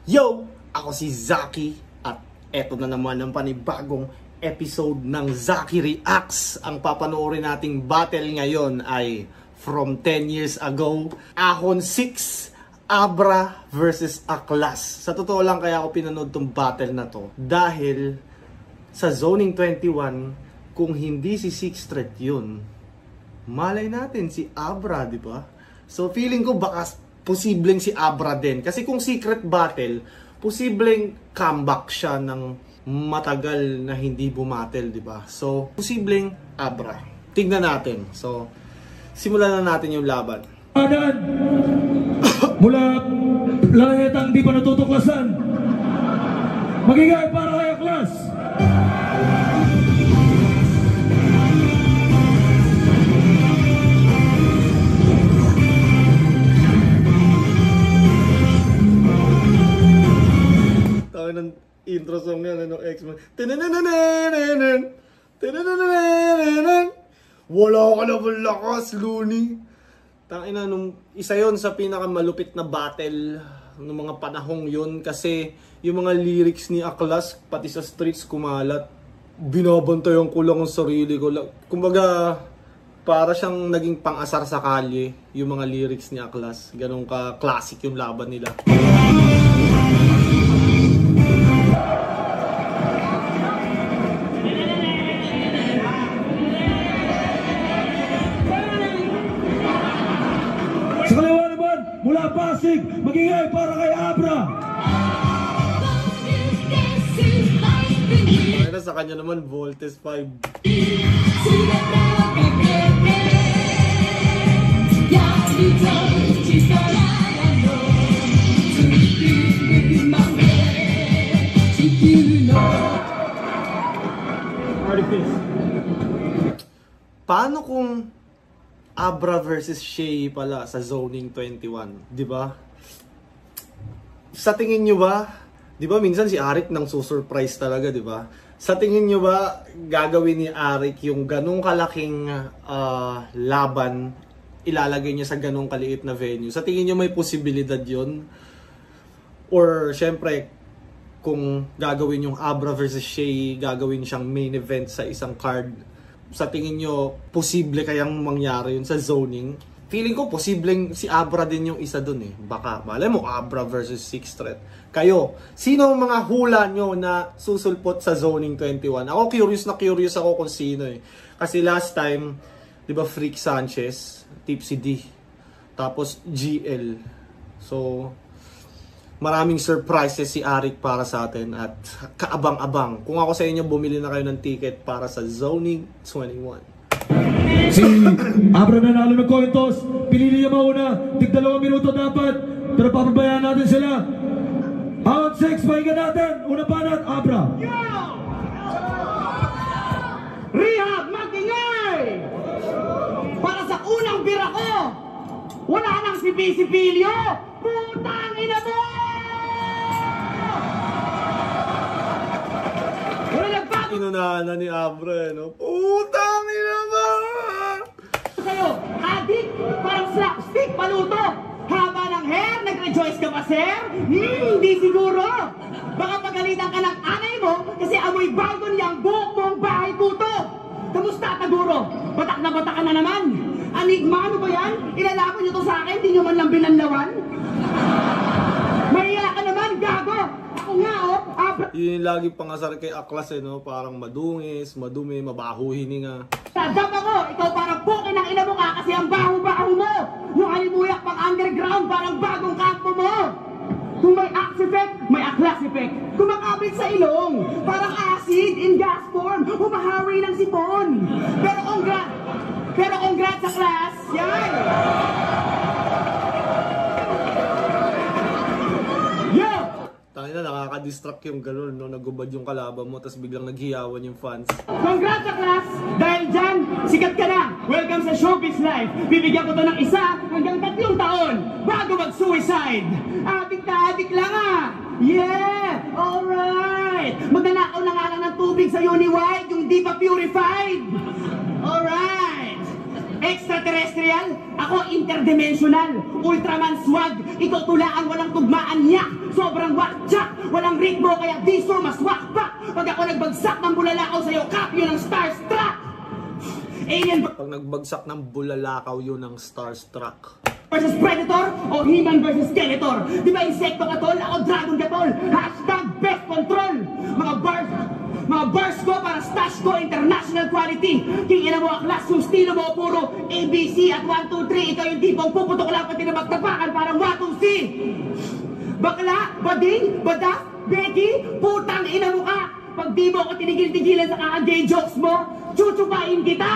Yo! Ako si Zaki at eto na naman ang panibagong episode ng Zaki Reacts. Ang papanoorin nating battle ngayon ay from 10 years ago, Ahon 6, Abra versus Aklas. Sa totoo lang kaya ako pinanood tong battle na to dahil sa Zoning 21, kung hindi si Sixth Threat yun, malay natin si Abra, di ba? So feeling ko baka posibleng si Abra din. Kasi kung secret battle, posibleng comeback siya ng matagal na hindi bumattle, di ba? So, posibleng Abra. Tignan natin. So, simulan na natin yung laban. Adan! Mula planetang di pa natutuklasan, magigay para kay Aklas! Ng intro song yan, ano, X-Men. Wala ka na lakas, Looney. Tangina, isa yon sa pinakamalupit na battle ng mga panahong yun kasi yung mga lyrics ni Aklas, pati sa streets kumalat. Binabantayan ko lang ang sarili ko. Kumbaga, para siyang naging pang-asar sa kalye yung mga lyrics ni Aklas. Ganun ka-classic yung laban nila. Sa kaliwa naman, mula Pasig, magigay para kay Abra. Kaya sa kanya naman, Voltes 5. Paano kung Abra versus Shay pala sa Zoning 21, di ba? Sa tingin nyo ba, di ba minsan si Arik nang susurprise talaga, di ba? Sa tingin nyo ba gagawin ni Arik yung ganong kalaking laban, ilalagay niya sa ganong kaliit na venue? Sa tingin nyo may posibilidad yon? Or syempre, kung gagawin yung Abra versus Shay, gagawin siyang main event sa isang card, sa tingin nyo, posible kayang mangyari yun sa Zoning? Feeling ko, posibleng si Abra din yung isa dun eh. Baka, malay mo, Abra versus Sixth Threat. Kayo, sino ang mga hula nyo na susulpot sa Zoning 21? Ako, curious ako kung sino eh. Kasi last time, di ba, Freak Sanchez, Tipsy D, tapos GL. So, maraming surprises si Arik para sa atin at kaabang-abang. Kung ako sa inyo, bumili na kayo ng ticket para sa Zoning 21. Si Abra na nalo ng coin toss. Pinili niya mauna. Tig 2 minuto dapat. Pero papabayaan natin sila. Out 6, pahinga natin. Una banat, Abra. Rehab, magingay! Para sa unang bira ko, wala nang sipi-sipilyo. Putang ina mo! Inunahan na ni Abra, no? Putang ina ba? Kayo, adik, parang slapstick, paluto. Haba ng hair, nag-rejoice ka ba, sir? Hindi siguro. Baka pagalitan ka ng anay mo kasi amoy bago niyang buhok mo ang bahay puto. Kamusta, Taguro? Batak na batak ka na naman. Anigma, ano ba yan? Ilalaban niyo to sa akin, di niyo man lang binanlawan? Mahiya ka naman, gago! Ako nga, oh, yun yung lagi pangasar kay Aklas eh, no? Parang madungis, madumi, mabaho hininga. Sadap ako! Ikaw parang bukin ng ina mo ka kasi ang baho-baho mo! Yung halimuyak pang underground parang bagong kampo mo! Kung may axe effect, may Aklas effect. Kumakapit sa ilong, parang acid in gas form, humahari ng sipon. Pero congrats sa class! Yan! Tangina, nakaka-distract yung gano'n, no? Nagubad yung kalaban mo, tapos biglang naghiyawan yung fans. Congrats sa class! Dahil dyan, sikat ka na! Welcome sa Showbiz Life! Bibigyan ko to ng 1 hanggang 3 taon bago mag-suicide! Adik na adik lang ah! Yeah! Alright! Magnanakaw na nga lang ng tubig sa Uniwide, yung di pa purified! Alright! Extraterrestrial, ako interdimensional, Ultraman swag, ikaw tula ang walang tugmaan niya, sobrang wak, weak mo, kaya di sumaswak pa. Pag ako nagbagsak ng bulalakaw sa'yo, Cap, yun ang starstruck. Alien Pag nagbagsak ng bulalakaw yun ng starstruck. versus Predator o He-Man versus Skeletor. Di ba insekto ka tol? Ako dragon ka tol. Hashtag best control. Mga bars ko para stash ko international quality. King ina mo aklas, yung stilo mo puro ABC at 1, 2, 3. Ikaw yung tipong puputok lang pati na magtapakan parang 1, 2, C. Bakla, bading, badak, Becky, putang ina mo ka. Pag di mo ako tinigil-tigilan sa kaka-gay jokes mo, chuchupain kita.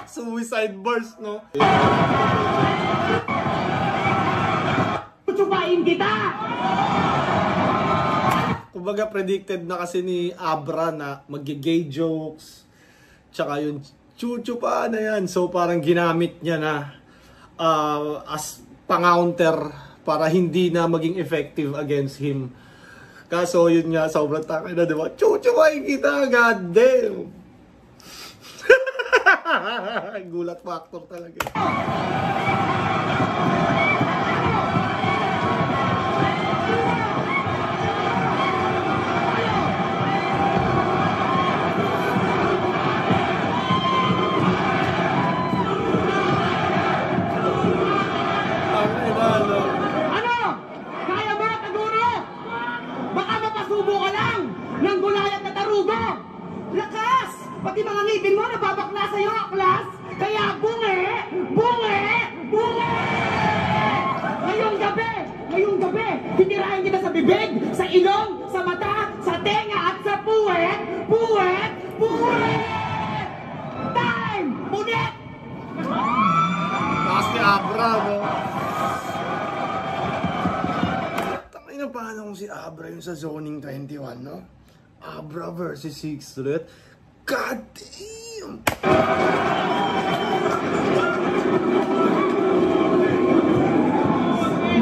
Suicide bars, no? Chuchupain kita. Kumbaga predicted na kasi ni Abra na mag-gay jokes. Tsaka yung chuchupa na yan. So parang ginamit niya na as pang-counter para hindi na maging effective against him. Kaso yun nga, sobrang takay na, diba? Chuchupain kita, god damn! Gulat factor talaga. Ano? Kaya mo, Taguro? Baka mapasubo ka lang ng gulayat na tarugo. Lakas! Pati mga ngipin mo nababakla sa'yo, aklas. Kaya bunge! Bunge! Bunge! Ngayong gabi, titirahin kita sa bibig, sa ilong, sa mata, sa tenga at sa puwet. Puwet! Puwet! Time! Punit! Lakas ni Abra, no? Tangay na paano kung si Abra yung sa Zoning 21, no? Abra versus Six Threat. God damn!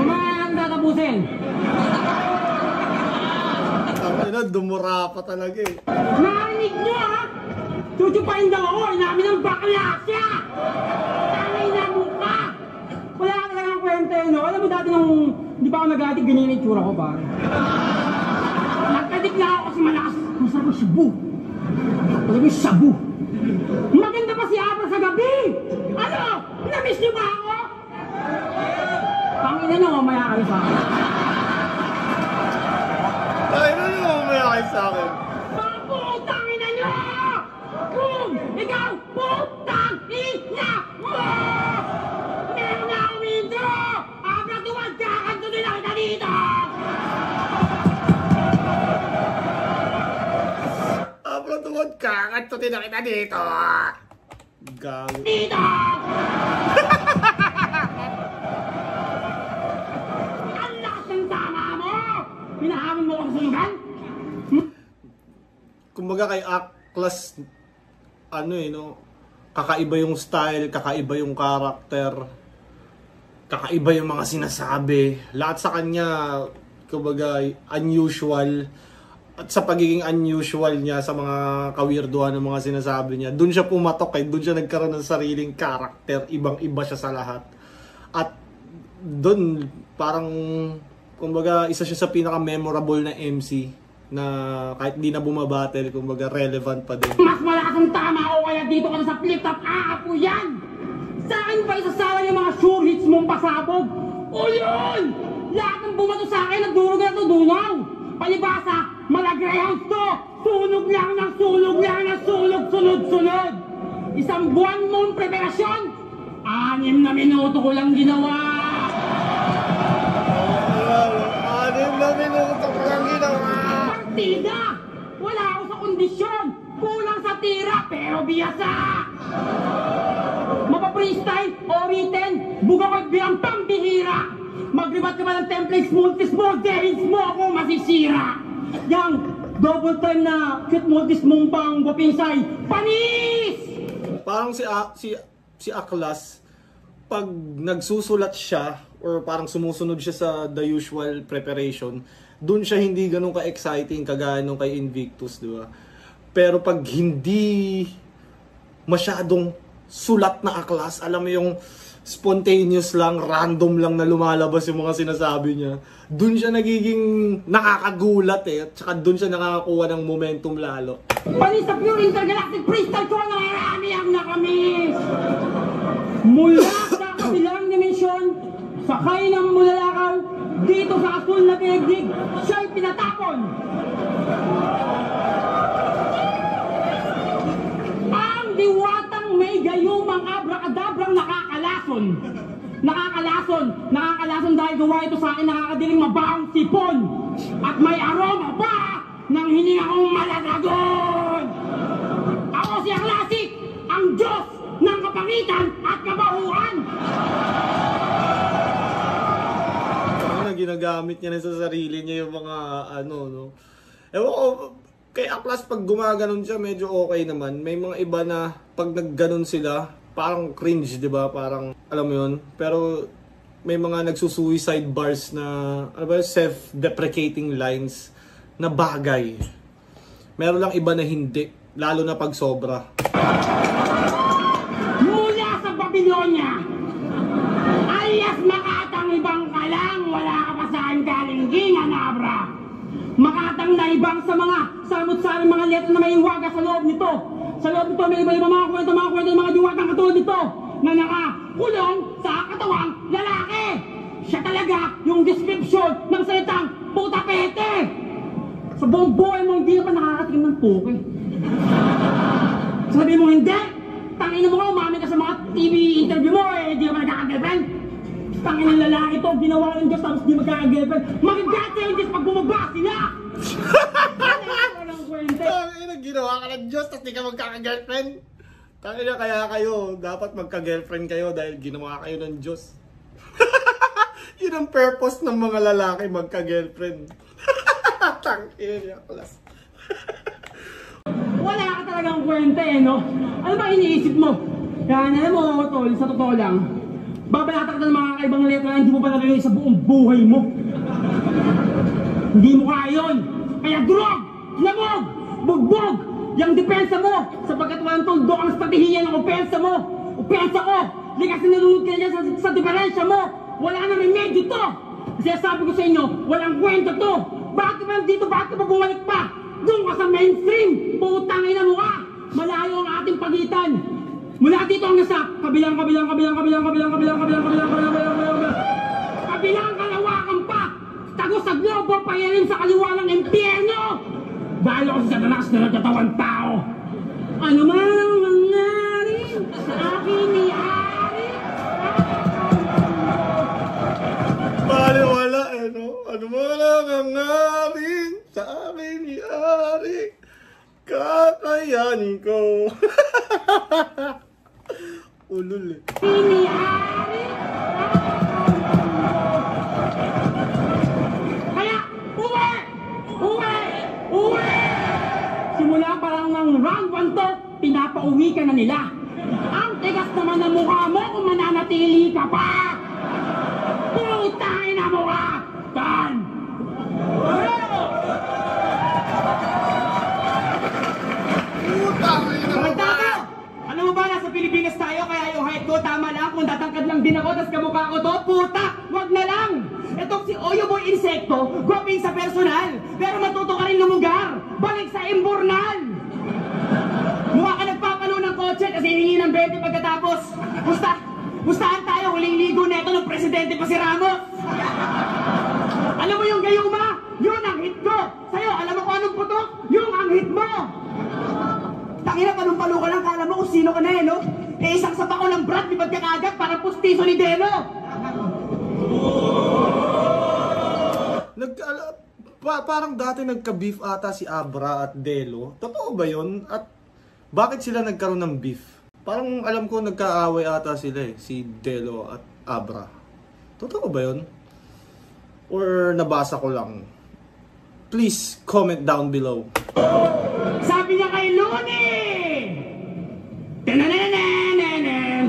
Mamang tatapusin! Tangay na, dumura pa talaga eh. Narinig niyo ha? Chuchupain daw ako, inamin ng bakla siya! Tangay na mukha! Wala ka talagang kwenta yun, no? Alam mo dati nung hindi pa ako nag-adik, ganyan yung itsura ko ba? Nagkadik lang ako kasi malakas. Masarap ang shabu. Alam mo yung shabu. Maganda pa si Abra sa gabi! Ano? Namiss niyo ba ako? Pangina na, mamaya kayo sa akin. Ay, ano yung mamaya kayo sa akin? Mga putang ina niyo! Kung ikaw putang ina mo! Meron na akong intro! Abra tuwad ka! Kanto din na kita dito! Abra tumod ka, kantutin na kita dito! Gago. Dito! Ang lakas ng tama mo! Pinahamon mo ako sa lugan? Kumbaga kay Aklas, ano eh, no? Kakaiba yung style, kakaiba yung karakter, kakaiba yung mga sinasabi. Lahat sa kanya, kumbaga, unusual. At sa pagiging unusual niya sa mga kawirduhan ng mga sinasabi niya, dun siya pumatok, dun siya nagkaroon ng sariling karakter, ibang-iba siya sa lahat. At dun, parang, kumbaga, isa siya sa pinaka-memorable na MC na kahit di na bumabattle, kumbaga, relevant pa din. Mas malakas ang tama ako kaya dito ka na sa flip-top, aapo yan! Sa akin pa isasala yung mga sure hits mong pasabog? O yun! Lahat ng bumato sa akin, nagdurog na ito dunaw! Palibasa, malagreyhouse to! Sunog lang ng sunog lang ng sunog, sunod-sunod! Isang buwan mong preparasyon, 6 na minuto ko lang ginawa! 6 na minuto ko lang ginawa! Partida! Wala ako sa kondisyon! Kulang sa tira, pero biyasa! Mapa-freestyle o written, buga ko'y biyang pambihira! Magribat ka ba ng templates, multis-mold, dahils mo ako masisira! Yang double time na cute multis mong pang gupinsay, panis! Parang si Aklas, pag nagsusulat siya, or parang sumusunod siya sa the usual preparation, dun siya hindi ganun ka-exciting kagaya nung kay Invictus, di ba? Pero pag hindi masyadong sulat na Aklas, alam mo yung spontaneous lang, random lang na lumalabas yung mga sinasabi niya. Doon siya nagiging nakakagulat eh. At saka doon siya nakakakuha ng momentum lalo. Panis sa pure intergalactic crystal ko, nararami ang nakamiss! Mula sa kabilang dimensyon, sakay ng mulalakaw, dito sa asul na pinagdig, siya'y pinatapon! Ang diwatang may gayumang abracadabrang nakakalason. Nakakalason dahil gawa ito sa akin nakakadiling mabahong sipon. At may aroma pa ng hininga kong malalagon. Ako si Classic, ang Diyos ng kapangitan at kabahuan. Ano, ginagamit niya na sa sarili niya yung mga ano, no? Ewan ko, kay Aklas pag gumaganon siya, medyo okay naman. May mga iba na pag nagganon sila, parang cringe, di ba? Parang, alam mo yun. Pero may mga nagsusuicide bars na, ano ba, self-deprecating lines na bagay. Meron lang iba na hindi, lalo na pag sobra. Mula sa Babylonia, alias makatang ibang ka lang, wala ka pa saan kalinggingan, Abra. Makatang na ibang sa mga samot-saring mga letra na may iwaga sa loob nito. Sa loob nito may iba-iba mga kwento ng mga diwatang katulad nito na nakakulong sa katawang lalaki. Siya talaga yung description ng salitang puta pete. Sa buong buhay mo hindi pa nakakatikim ng puke. Sabi mo hindi, tangin mo ka, umami ka sa mga TV interview mo hindi ka pa nagkaka-girlfriend. Tangin ng lalaki to, ginawa ng Diyos tapos di magkaka-girlfriend. Mag-get sa Diyos pag bumaba sila! Tangin na, ginawa ka ng Diyos tapos di ka magkaka-girlfriend. Tangin na, kaya kayo, dapat magka-girlfriend kayo dahil ginawa kayo ng Diyos. Yun ang purpose ng mga lalaki, magka-girlfriend. Tangin niya, Aklas. Wala ka talagang kwenta eh, no? Ano ba iniisip mo? Kaya alam mo, tol, sa totoo lang, babalatan ka ng mga kaibang letra na hindi mo pa narinig sa buong buhay mo. Hindi mo kaya yun. Kaya durog, lamog, bugbog, yung depensa mo, sapagkat walang tuldo ang estratehiya ng opensa mo. Opensa ko, likas na nalunod ka niya sa diferensya mo. Wala na remedyo to. Kasi sabi ko sa inyo, walang kwenta to. Bakit ka ba dito? Bakit ka ba bumalik pa? Doon ka sa mainstream. Putang ina mo ka. Malayo ang ating pagitan. Mula dito hanggang sa kabilang kalawakan pa. Tagos sa globo, payalim sa kaliwa ng impyerno. Dahil ako sa Satanas na nagkatawang tao. Ano man ang nangyari sa akin ni Ari? Wala eh, no? Ano mo lang ang amin sa amin ni Ari, kakayanin ko. Ulul eh. Ni Ari? Kaya, uwi! Simula pa lang ng round 1 to, pinapauwi ka na nila. Ang tigas naman ng mukha mo kung mananatili ka pa. Putangin na mo ka! Tan! Putangin na mo ka! Alam mo ba, nasa Pilipinas tayo, kaya yung height ko tama lang. Kung tatangkad lang din ako, tas kamukha ko to, puta! Wag na lang! Itong si Oyo Boy Insekto, gwaping sa personal, pero matuto ka rin lumugar! Balik sa imburnal! Mukha ka nagpapalo ng kotse kasi hihingi ng 20 pagkatapos. Gustahan tayo, huling ligo neto ng presidente pa si Ramos. Alam mo yung gayuma? Yun ang hit ko. Sa'yo, alam mo kung anong putok? Yung ang hit mo. Tangina, panumpalo ka lang, kala mo kung sino ka na eh, no? Eh, isang sapa ko ng brat, libad ka kaagad, parang pustiso ni Delo. Parang dati nagka-beef ata si Abra at Delo. Totoo ba yun? At bakit sila nagkaroon ng beef? Parang alam ko nagkaaway ata sila eh, si Delo at Abra. Totoo ba yun? Or nabasa ko lang? Please comment down below. Sabi niya kay Luni! Tananananan!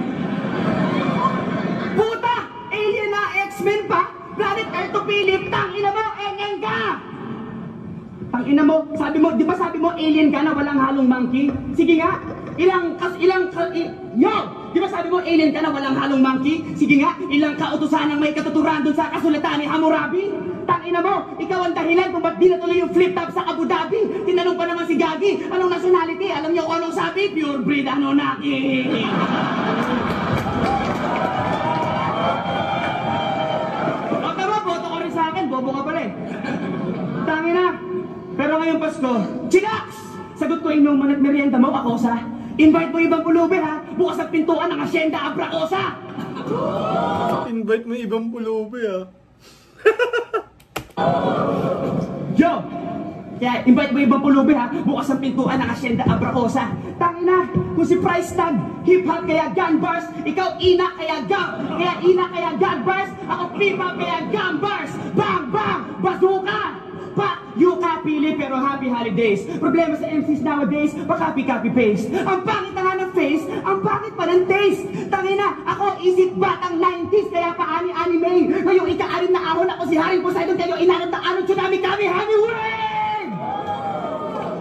Puta! Alien na, X-Men pa! Planet Earth to Philip! Tangina mo, engeng ka! Tangina mo, di ba sabi mo alien ka na walang halong monkey? Sige nga, yo! Di ba sabi mo, alien ka na walang halong monkey? Sige nga, ilang kautusan ang may katuturan dun sa kasulatan ni Hammurabi? Tangina mo, ikaw ang dahilan kung ba't di natuloy yung flip-top sa Abu Dhabi. Tinanong pa naman si Gagi, anong nationality? Alam niyo kung anong sabi? Pure breed Anunnaki. O tama, boto ko rin sa akin, bobo ka pala eh. Tangina. Pero ngayong Pasko, Chinax! Sagot ko inuman at merienda mo, Akosa. Invite mo ibang pulubi ha, bukas ang pintuan ng Hacienda Abracosa. Invite mo ibang pulubi ha. Yo! Kaya invite mo ibang pulubi ha, bukas ang pintuan ng Hacienda Abracosa. Tangina, kung si Price Tag, hip-hop kaya gun bars, ikaw ina kaya gum, kaya ina kaya gun bars, ako hip-hop kaya gun bars. Bang! Bang! Bazooka! Pa, you pili pero happy holidays. Problema sa MCs nowadays, pa-copy-copy-paste. Ang pangit na nga ng face, ang pangit pa ng taste. Tangina, ako isip batang 90s, kaya pa-ani-anime. Ngayong ika-anim na ahon ako si Haring Poseidon, kayo inanod ng anong tsunami kami, Hamiwin!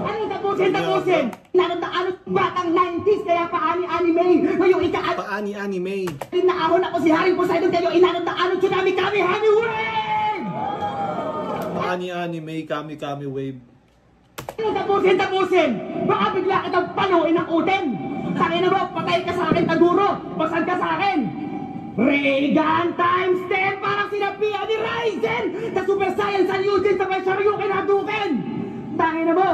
Anong tapusin? Inanod ng anong batang 90s, kaya pa-ani-anime. Ngayong ika-anim Pa-ani-anime. na ahon ako si Haring Poseidon, kayo inanod ng anong tsunami kami, Hamiwin! Pa-ani-anime, kami-kami wave. Tapusin! Baka bigla kitang paluin ng uten! Tangina mo, patay ka sa akin, Taguro! Basag ka sa akin! Reagan times 10! Parang sinabihan ni Ryzen! Sa Super Saiyan San Eugene sabay Shoryuken Hadouken! Tangina mo!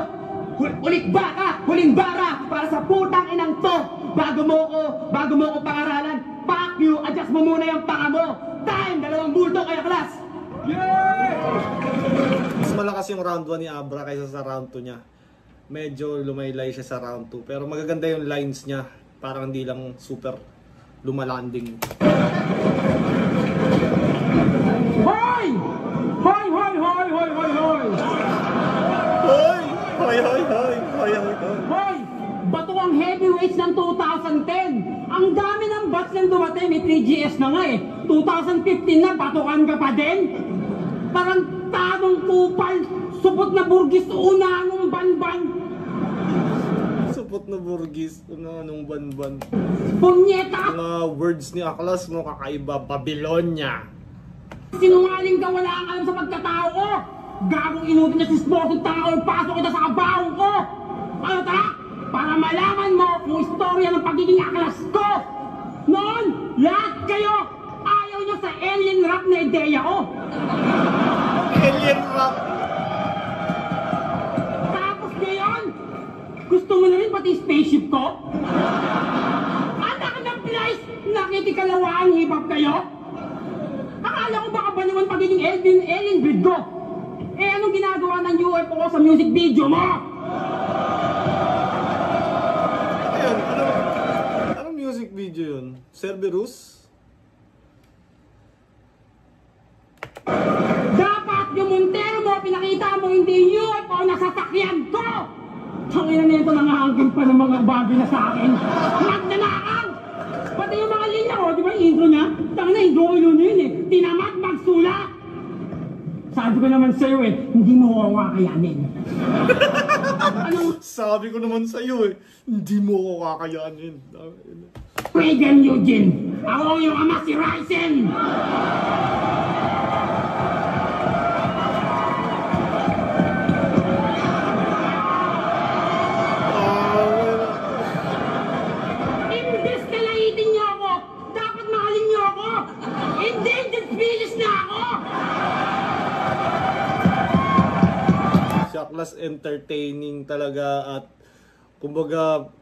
Ulit baka! Huling bara! Para sa putang inang to! Bago mo ko pangaralan, fuck you! Adjust mo muna yung panga mo! Time! 2 bulto kaya class! Mas malakas yung round 1 ni Abra kaysa sa round 2 niya. Medyo lumaylay siya sa round 2. Pero magaganda yung lines niya. Parang hindi lang super lumalanding. Hoy! Hoy! Hoy! Hoy! Hoy! Hoy! Hoy! Hoy! Hoy! Hoy! Hoy! Hoy! Hoy! Hoy! Bato ang heavyweights ng 2010. Ang dami ng bats ng dumating. May 3GS na nga eh. 2015 na, batukan ka pa din? Parang tanong kupal. Supot na burgis, unanong banban. Supot na burgis, unanong banban. Punyeta! Mga words ni Aklas mo kakaiba. Babylonia. Sinungaling ka, wala kang alam sa pagkatao ko. Gagong inutin niya si Sporting tao. Pasok kita sa kabahong ko. Ano ta? Para malaman mo kung istorya ng pagiging Aklas ko. Noon, lahat kayo ayaw niyo sa alien rap na ideya ko. Alien rap. Tapos ngayon, gusto mo na rin pati spaceship ko? Anak ng place, nakikikalawaan hip-hop kayo? Akala ko baka ba naman pagiging alien breed ko? Eh anong ginagawa ng UFO ko sa music video mo? Ayun, anong music video yun? Cerberus? Dapat yung Montero mo, pinakita mo hindi UFO na sasakyan ko! Tangina nito nangahangkin pa ng mga bagay na sa akin. Magnanakaw! Pati yung mga linya ko, di ba yung intro niya? Tangina, hindi ko yun eh. Tinamad magsulat! Sabi ko naman sa'yo eh, hindi mo kakayanin. Anong Sabi ko naman sa'yo eh, hindi mo ko kakayanin. Reagan Eugene? Ako yung ama si Ryzen! Imbes na laitin niyo ako, dapat mahalin niyo ako! Endangered species na ako! Si Aklas entertaining talaga at kumbaga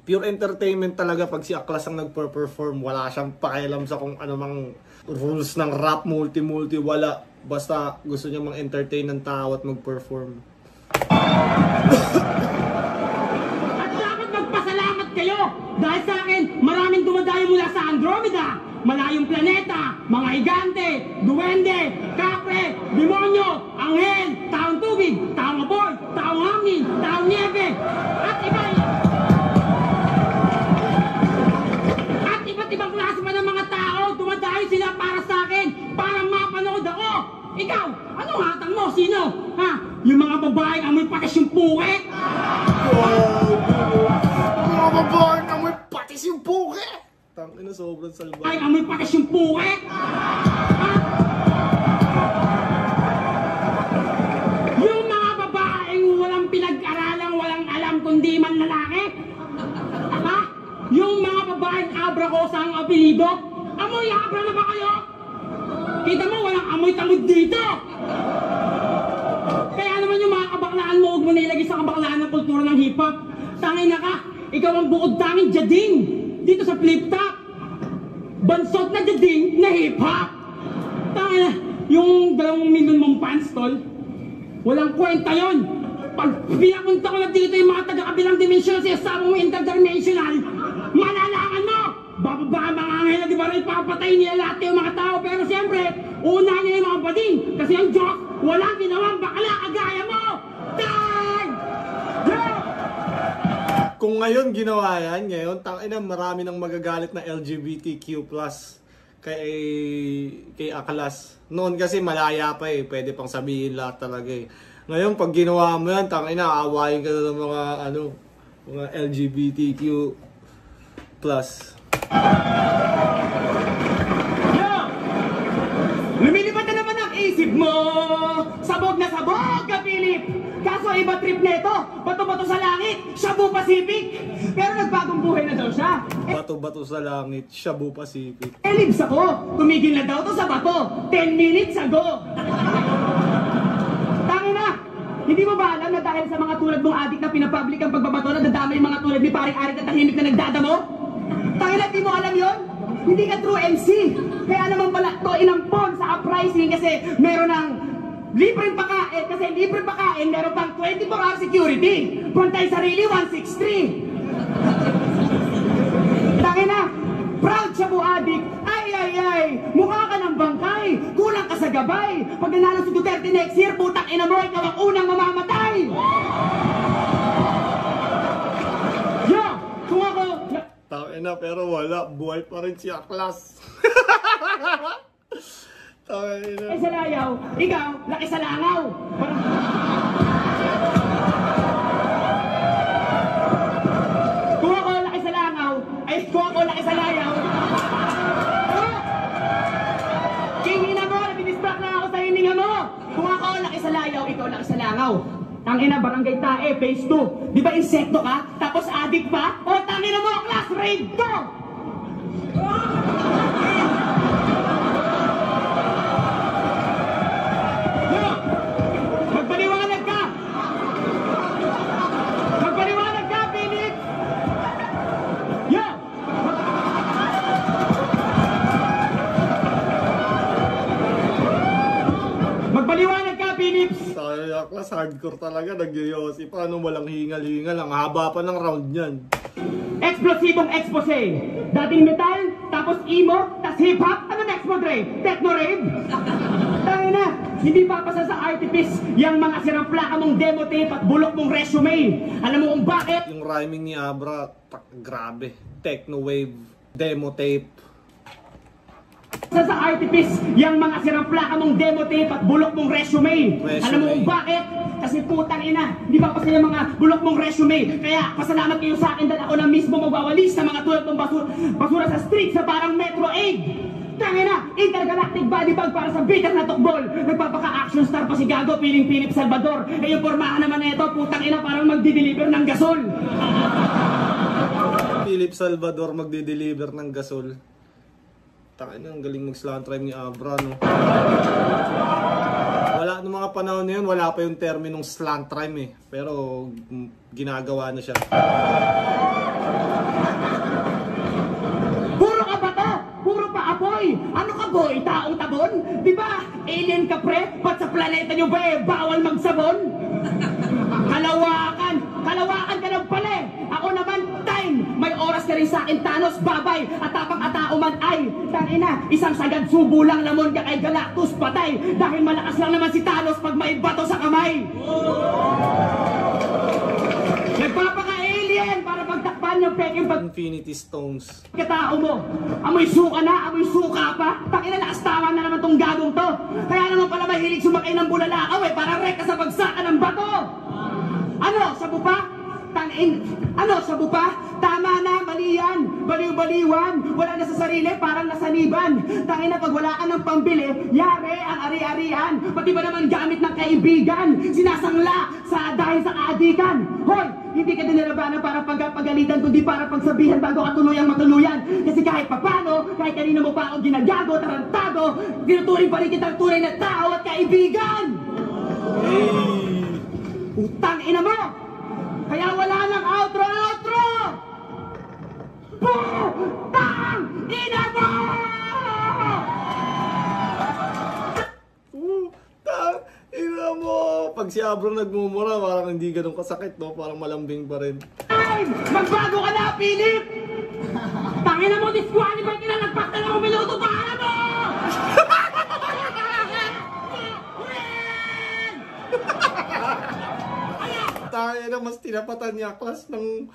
pure entertainment talaga pag si Aklas ang nagper-perform. Wala siyang pakialam sa kung anumang rules ng rap, multi-multi, wala. Basta gusto niya mang-entertain ng tao at mag-perform. At dapat magpasalamat kayo dahil sa akin maraming dumadayo mula sa Andromeda, malayong planeta, mga higante, duwende, kapre, demonyo, anghel, taong tubig, taong apoy, taong hangin, taong niebe, at iba't ibang klase pa ng mga tao. Dumadayo sila para sa akin, para mapanood ako. Ikaw, anong hatang mo? Sino? Ha? Yung mga babaeng amoy patis yung puwet? Mga babaeng amoy patis yung puke! sobrang salba. Ay, amoy patas yung puwet! Yung mga babaeng walang pinag-aralan, walang alam kundi man lalaki. Ha? Yung mga babaeng abra ko sa ang apelido. Amoy abra na ba kayo? Kita mo, walang amoy-tamod dito. Kaya naman yung mga kabaklaan mo, huwag mo nilagay sa kabaklaan ng kultura ng hip-hop. Tangin na ka, ikaw ang bukod tanging jading dito sa flip-top. Bansot na jading na hip-hop. Tangin na, yung 2 million mong fans, tol, walang kwenta yon. Pag pinapunta ko na dito yung mga taga-kabilang dimensyon siya sa mong interdimensional, malalangan mo! Bababa mga angel na di ba rin papatay nila lahat yung mga tao, pero siyempre, una niya yung mga bading kasi ang Diyos, walang ginawang bakla kagaya mo! Tag! Kung ngayon ginawa yan, ngayon, tangina marami nang magagalit na LGBTQ+. Kay Aklas. Noon kasi malaya pa eh, pwede pang sabihin lahat talaga eh. Ngayon, pag ginawa mo yan, tangina, aawayin ka na ng mga LGBTQ+. Lumilipad na naman ang isip mo! Sabog na sabog ka, Philip! Kaso iba trip neto, bato-bato sa langit, Shabu Pacific! Pero nagbagong buhay na daw siya. Bato-bato sa langit, Shabu Pacific. Libs ako, tumigil na daw to sa bato, 10 minutes ago! Tangin na! Hindi mo ba alam na dahil sa mga tulad mong adik na pinapublic ang pagbabato na dadamay yung mga tulad ni paring Arik na tahimik na nagdadamo? Tangin na, di mo alam yon? Hindi ka true MC. Kaya naman pala to inampon sa uprising kasi meron ng libreng pakain. Kasi libreng pakain, meron pang 24-hour security. Pantay sarili, 163. Tangin na, proud siya po adik. Ay, mukha ka ng bangkay. Kulang ka sa gabay. Pag nanalo si Duterte next year, putang ina mo, ikaw ang unang mamamatay. Yo, kung ako... Tangina, pero wala. Buhay pa rin si Aklas. Tangina. Ay, sa layaw. Ikaw, laki sa langaw. Kung ako laki sa langaw, ay kung ako laki sa layaw. Kingina mo, nabinistract na ako sa hininga mo. Kung ako laki sa layaw, ikaw laki sa langaw. Tangina, barangay tae, phase 2. Di ba insekto ka? Tapos adik pa? O tangina mo, class raid to! Yo! Magpaliwanag ka! Magpaliwanag ka, Phoenix! Yo! Magpaliwanag ka, Phoenix! Tayo Aklas, hardcore talaga. Nagyoyosi. Paano walang hingal-hingal? Ang haba pa ng round yan. Eksplosibong expose. Dating metal, tapos emo, tas hip-hop. Ano next mo, Dre? Techno-rave? Tayo na, hindi papasa sa artifice yung mga sirang plaka mong demo tape at bulok mong resume. Alam mo kung bakit? Yung rhyming ni Abra, grabe. Techno wave, demo tape. Sa artifice yung mga sirang plaka mong demo tape at bulok mong resume. Alam mo kung bakit? Kasi putang ina, di ba kasi yung mga bulok mong resume? Kaya pasalamat kayo sa akin dahil ako na mismo magwawalis sa mga tulad ng basura sa street sa parang Metro 8. Tangina, intergalactic body bag para sa bitter na tukbol. Nagpapaka-action star pa si Gago, piling Philip Salvador. Eh yung pormahan naman na ito, putang ina, parang magdi-deliver ng gasol. Philip Salvador magde-deliver ng gasol. Tangina, ang galing mag-slant rhyme ni Abra, no? Wala, noong mga panahon na yun, wala pa yung terminong slant rhyme eh. Pero, ginagawa na siya. Puro ka ba to? Puro pa apoy? Ano ka boy? Taong tabon? Diba? Alien ka pre? Ba't sa planeta nyo ba eh? Bawal magsabon? Kalawakan! Kalawakan ka ng pala eh! Ako naman, time! May oras ka rin sa akin, Thanos, babay! At tapang atao man ay! Tangina, isang sagad subo lang lamon ka kay Galactus, patay! Dahil malakas lang naman si Thanos pag may bato sa kamay! Nagpapaka-alien para pagtakpan yung peking Infinity Stones. katao mo. Amoy suka na, amoy suka pa. Tangina, nakastawa na naman tong gagong to. Kaya naman pala mahilig sumakay ng bulalakaw eh, para reka sa bagsakan ng bato. Ano, sabu pa? Ano, sabu pa? Tama na, mali yan. Baliw-baliwan. Wala na sa sarili, parang nasaniban. Tangin na pag wala ka ng pambili, yari ang ari-arian. Pati ba naman gamit ng kaibigan? Sinasangla dahil sa kaadikan. Hoy, hindi ka din nalabanan para pagalitan, kundi para pagsabihan bago ka tuluyang matuluyan. Kasi kahit papano, kahit kanina mo pa ako ginagago, tarantado, tinuturing pa rin kitang tunay na tao at kaibigan. Utang ina mo! Kaya wala nang outro! Putang ina mo! Putang ina mo! Pag si Abra nagmumura, parang hindi ganun kasakit, no? Parang malambing pa rin. Ay! Magbago ka na, Philip! Tangina mo, disqualify ka na, nagpas na lang ako minuto, para mo! Tayo na mas tinapatan ni Aklas ng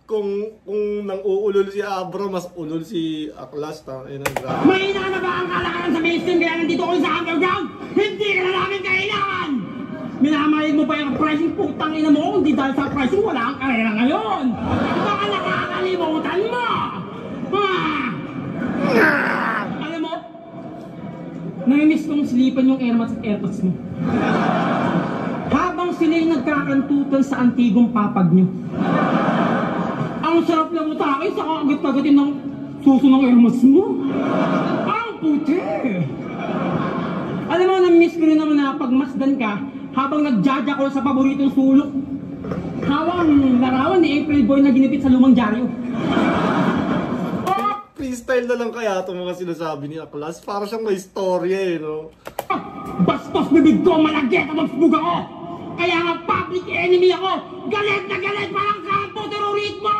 kung nang uulol si Abra, mas ulol si Aklas. Tayo na, grabe. Mahina na ba ang kalakaran sa mainstream kaya nandito ko sa underground? Hindi ka na namin kailangan! Minamayad mo pa yung pricing, putang ina mo, hindi dahil sa pricing wala kang karera ngayon! Baka nakakalimutan mo! Alam mo, namimiss kong silipan yung airmats at airpods mo. Habang sila'y nagkakantutan sa antigong papag nyo. Ang sarap lang utake sa kakagat-kagatin ng suso ng airmats mo. Ang puti! Alam mo, namimiss ko rin naman na pagmasdan ka habang nagjaja ko sa paboritong sulok. Hawang larawan ni April Boy na ginipit sa lumang dyaryo. Freestyle na lang kaya itong mga sinasabi ni Aklas. Para siyang may storya, no? Bastos bibig ko, malagyan at magsbug ako! Kaya nga public enemy ako! Galit na galit parang kampo terrorismo!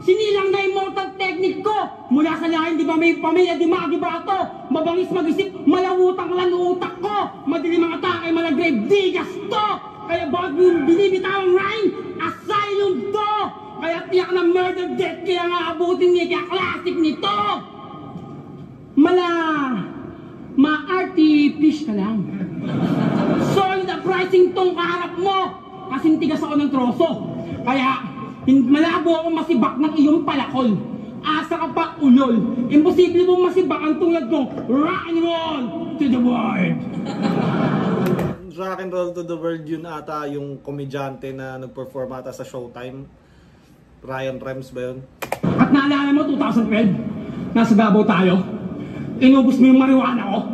Sinilang na immortal technique ko! Mula sa lahin, di ba may pamilya, di magibrato! Mabangis mag-isip, malawutang lang utak ko! Madilim ang atake, malagrave, di gasto! Kaya bakit binibitawang rhyme? Asylum to! Kaya tiyak na murder death, kaya nga abutin niya, kaya classic nito! Ma-artifish ka lang. Solid ang pricing tong kaharap mo! Kasing tigas ako ng troso. Kaya, malabo akong masibak ng iyong palakol. Asa ka pa ulol. Imposible mong masibak ang tungad kong rock and roll to the world. Rock and roll to the world yun ata yung komedyante na nag-perform ata sa Showtime. Ryan Rems ba yun? At naalala mo 2012, nasa Davao tayo. Inubos mo yung marijuana ko.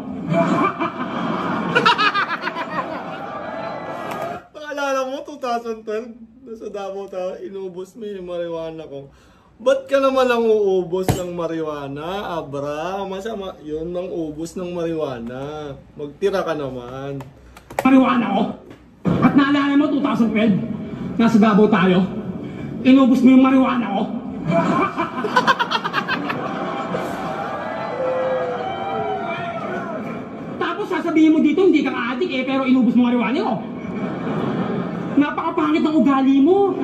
Naalala mo 2012, nasa Davao tayo, inubos mo yung marijuana ko. Ba't ka naman ang uubos ng marijuana, Abra? Masama yun, nang ubos ng marijuana. Magtira ka naman. Marijuana ko. At naalala mo 2012, nasa Davao tayo. Inubos mo yung marijuana ko. Tapos sasabihin mo dito hindi kang adik pero inubos mo marijuana ko. Napakapangit ng ugali mo.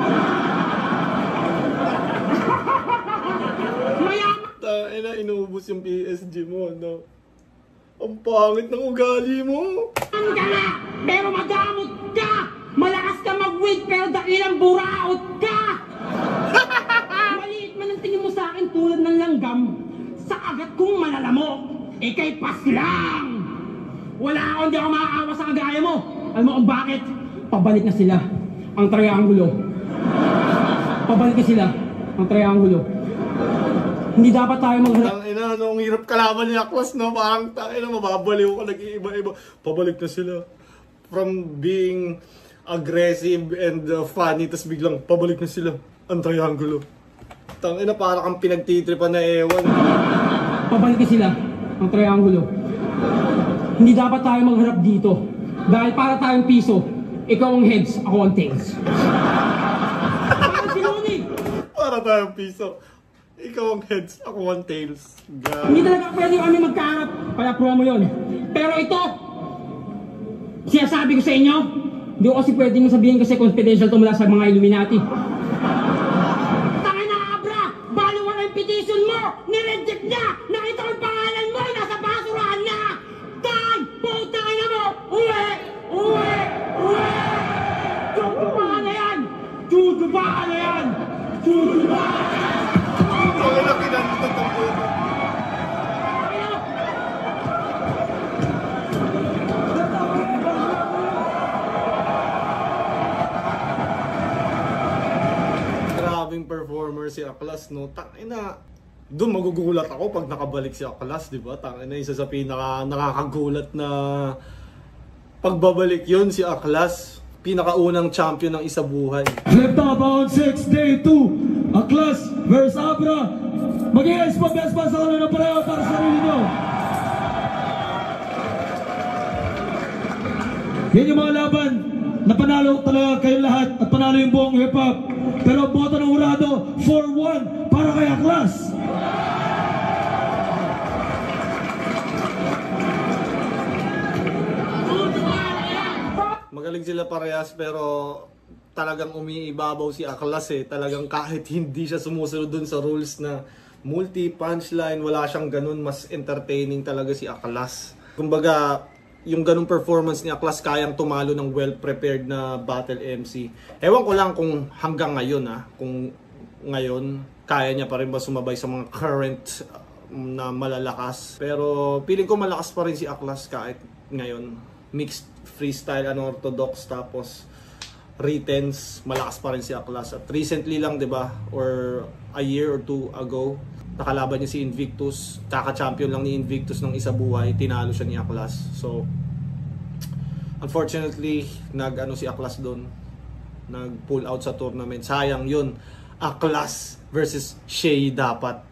Ina, inubos yung PSG mo, no? Ang pangit ng ugali mo. Ang gala, pero madamot ka. Malakas ka mag-wig pero dakilang buraot ka. Maliit man ang tingin mo sa akin tulad ng langgam. Sa agat kong malalamok, ikay pas lang. Wala ako, hindi ako makakawa sa kagaya mo. Alam mo kung bakit? Pabalik na sila ang triangulo. Pabalik na sila ang triangulo. Hindi dapat tayo maghanap. Ina, no, ang hirap kalaban ni Aklas, no? Parang, ina, mababaliw ka, nag-iiba-iba. Pabalik na sila. From being aggressive and funny, tas biglang, pabalik na sila. Ang triangulo. Ina, parang kang pinagtitripan na ewan. Pabalik na sila ang triangulo. Hindi dapat tayo magharap dito. Dahil para tayong piso, ikaw ang heads, ako ang tails. Para sinunig! Para tayong piso. Ikaw ang heads, ako ang tails. God. Hindi talaga pwede kami magkaharap. Kaya promo yun. Pero ito, sinasabi ko sa inyo, hindi ko kasi pwedeng sabihin kasi confidential to mula sa mga Illuminati. Tangin na Abra! Balo wala yung petition mo! Nireject niya! Nakita ko yung pangalan mo! Nasa basurahan na! Tay! Putang ina mo! Uwi! Uwi! Uwi! Chuchu pa na yan! Chuchu pa na over si Aklas, no? Tangina, doon magugulat ako pag nakabalik si Aklas, di ba? Tangina, isa sa pinaka nakakagulat na pagbabalik yun si Aklas. Pinakaunang champion ng isa buhay. Flip top round 6, day 2. Aklas versus Abra. Mag-i-ice pa best pa sa kanila pareho para sa sarili nyo. Yan yung mga laban na panalo talaga kayo lahat at panalo yung buong hip-hop. Pero boto ng hurado 4-1 para kay Aklas. Magaling sila parehas pero talagang umiibabaw si Aklas eh. Talagang kahit hindi siya sumusunod dun sa rules na multi-punchline, wala siyang ganun, mas entertaining talaga si Aklas. Kumbaga, yung ganung performance ni Aklas kayang tumalo ng well-prepared na battle MC. Ewan ko lang kung hanggang ngayon kung ngayon kaya niya pa rin ba sumabay sa mga current na malalakas. Pero feeling ko malakas pa rin si Aklas kahit ngayon. Mixed freestyle, unorthodox, tapos writtens, malakas pa rin si Aklas. At recently lang, 'di ba, or a year or two ago, nakalaban niya si Invictus. Kaka-champion lang ni Invictus ng isa buhay, tinalo siya ni Aklas. So unfortunately, si Aklas doon, nag-pull out sa tournament. Sayang 'yun. Aklas versus Shay dapat.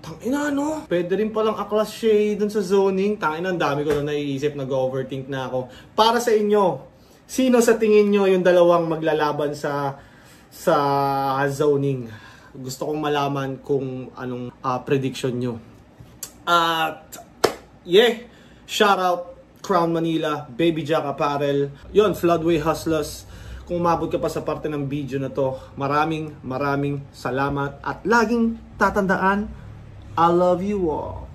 Tangina, no? Pwede rin palang Aklas Shay dun sa zoning. Tangina, ang dami ko na naiisip, nag-overthink na ako. Para sa inyo, sino sa tingin nyo yung dalawang maglalaban sa zoning? Gusto kong malaman kung anong prediction nyo. At shout out Crown Manila, Baby Jack Apparel. Yon, Floodway Hustlers. Kung umabot ka pa sa parte ng video na to, maraming salamat. At laging tatandaan, I love you all.